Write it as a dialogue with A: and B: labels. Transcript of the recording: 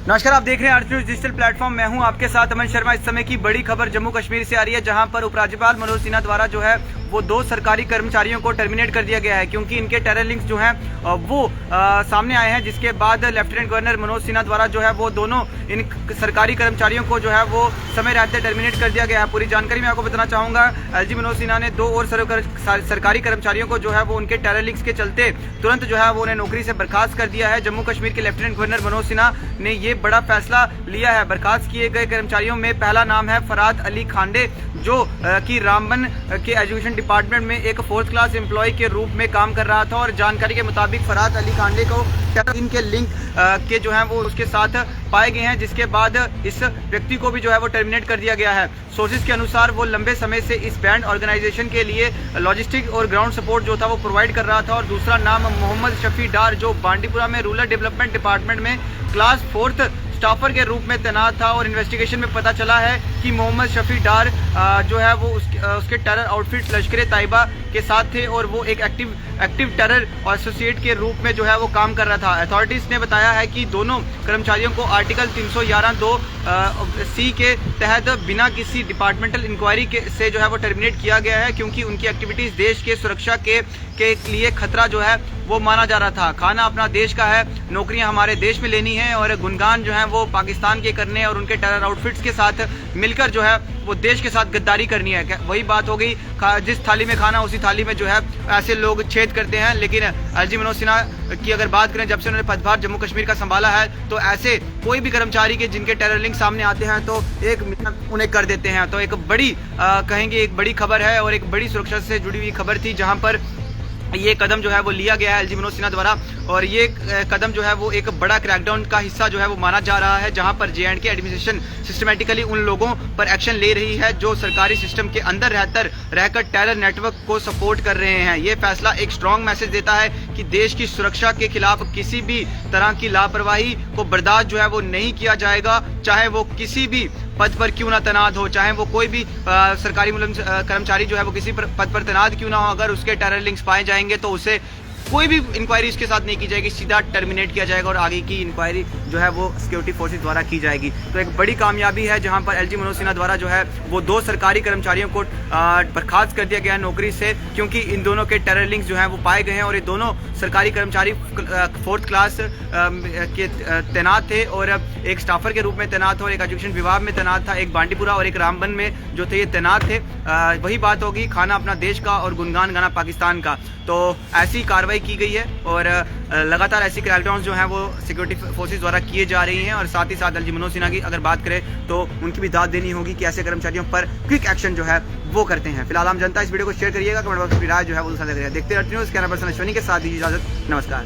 A: नमस्कार, आप देख रहे हैं अर्थ न्यूज डिजिटल प्लेटफॉर्म। मैं हूं आपके साथ अमन शर्मा। इस समय की बड़ी खबर जम्मू कश्मीर से आ रही है, जहां पर उपराज्यपाल मनोज सिन्हा द्वारा जो है वो 2 सरकारी कर्मचारियों को टर्मिनेट कर दिया गया है, क्योंकि इनके टेरर लिंक्स जो हैं वो सामने आए हैं। जिसके बाद लेफ्टिनेंट गवर्नर मनोज सिन्हा द्वारा जो है वो दोनों इन सरकारी कर्मचारियों को जो है वो समय रहते टर्मिनेट कर दिया गया है। पूरी जानकारी मैं आपको बताना चाहूँगा। एलजी मनोज सिन्हा ने 2 और सरकारी कर्मचारियों को जो है वो उनके टेरर लिंक्स के चलते तुरंत जो है वो उन्हें नौकरी से बर्खास्त कर दिया है। जम्मू कश्मीर के लेफ्टिनेंट गवर्नर मनोज सिन्हा ने ये बड़ा फैसला लिया है। बर्खास्त किए गए कर्मचारियों में पहला नाम है फराद अली खांडे, जो कि रामबन के एजुकेशन डिपार्टमेंट में एक 4th क्लास एम्प्लॉय के रूप में काम कर रहा था। और जानकारी के मुताबिक फराद अली खांडे को इनके लिंक के जो है वो उसके साथ पाए गए हैं, जिसके बाद इस व्यक्ति को भी जो है वो टर्मिनेट कर दिया गया है। सोर्सेज के अनुसार वो लंबे समय से इस बैंड ऑर्गेनाइजेशन के लिए लॉजिस्टिक और ग्राउंड सपोर्ट जो था वो प्रोवाइड कर रहा था। और दूसरा नाम मोहम्मद शफी डार, जो बांडीपुरा में रूरल डेवलपमेंट डिपार्टमेंट में क्लास 4th स्टाफर के रूप में तैनात था। और इन्वेस्टिगेशन में पता चला है कि मोहम्मद शफी डार जो है वो उसके टेरर आउटफिट लश्कर तैयबा के साथ थे, और वो एक एक्टिव टेरर एसोसिएट के रूप में जो है वो काम कर रहा था। अथॉरिटीज ने बताया है कि दोनों कर्मचारियों को आर्टिकल 311(2)(c) के तहत बिना किसी डिपार्टमेंटल इंक्वायरी से जो है वो टर्मिनेट किया गया है, क्योंकि उनकी एक्टिविटीज देश के सुरक्षा के लिए खतरा जो है वो माना जा रहा था। खाना अपना देश का है, नौकरियां हमारे देश में लेनी है, और गुणगान जो है वो पाकिस्तान के करने और उनके टेरर आउटफिट्स के साथ मिलकर जो है वो देश के साथ गद्दारी करनी है। वही बात हो गई, जिस थाली में खाना उसी थाली में जो है ऐसे लोग छेद करते हैं। लेकिन एलजी मनोज सिन्हा की अगर बात करें, जब से उन्होंने पदभार जम्मू कश्मीर का संभाला है, तो ऐसे कोई भी कर्मचारी के जिनके टेरर लिंक सामने आते हैं तो उन्हें कर देते हैं। तो एक बड़ी कहेंगे एक बड़ी खबर है, और एक बड़ी सुरक्षा से जुड़ी हुई खबर थी, जहां पर ये कदम जो है वो लिया गया है एलजी मनोज सिन्हा द्वारा। और ये कदम जो है वो एक बड़ा क्रैकडाउन का हिस्सा जो है वो माना जा रहा है, जहां पर JNK एडमिनिस्ट्रेशन सिस्टमेटिकली उन लोगों पर एक्शन ले रही है जो सरकारी सिस्टम के अंदर रहकर टेरर नेटवर्क को सपोर्ट कर रहे हैं। ये फैसला एक स्ट्रॉन्ग मैसेज देता है कि देश की सुरक्षा के खिलाफ किसी भी तरह की लापरवाही को बर्दाश्त जो है वो नहीं किया जाएगा, चाहे वो किसी भी पद पर क्यों ना तैनात हो, चाहे वो कोई भी सरकारी कर्मचारी जो है वो किसी पद पर तैनात क्यों ना हो। अगर उसके टेरर लिंक्स पाए जाएंगे तो उसे कोई भी इंक्वायरी इसके साथ नहीं की जाएगी, सीधा टर्मिनेट किया जाएगा और आगे की इंक्वायरी जो है वो सिक्योरिटी फोर्सेज द्वारा की जाएगी। तो एक बड़ी कामयाबी है, जहां पर एलजी मनोज सिन्हा द्वारा जो है वो 2 सरकारी कर्मचारियों को बर्खास्त कर दिया गया है नौकरी से, क्योंकि इन दोनों के टेरर लिंक्स जो है वो पाए गए हैं। और ये दोनों सरकारी कर्मचारी 4th क्लास के तैनात थे, और एक स्टाफर के रूप में तैनात था, और एक एजुकेशन विभाग में तैनात था, एक बांडीपुरा और एक रामबन में जो थे ये तैनात थे। वही बात होगी, खाना अपना देश का और गुणगान गाना पाकिस्तान का। तो ऐसी कार्रवाई की गई है, और लगातार ऐसी क्रैकडाउन जो हैं वो सिक्योरिटी फोर्सेज द्वारा किए जा रही हैं। और साथ ही साथ एलजी मनोज सिन्हा की अगर बात करें तो उनकी भी दाद देनी होगी कि ऐसे कर्मचारियों पर क्विक एक्शन जो है वो करते हैं। फिलहाल आम जनता इस वीडियो को शेयर करिएगा, कमेंट बॉक्स में राय जो है वो साझा करिएगा। देखते रहते हैं। कैमरा पर्सन अश्विनी के साथ दीजिए इजाजत। नमस्कार।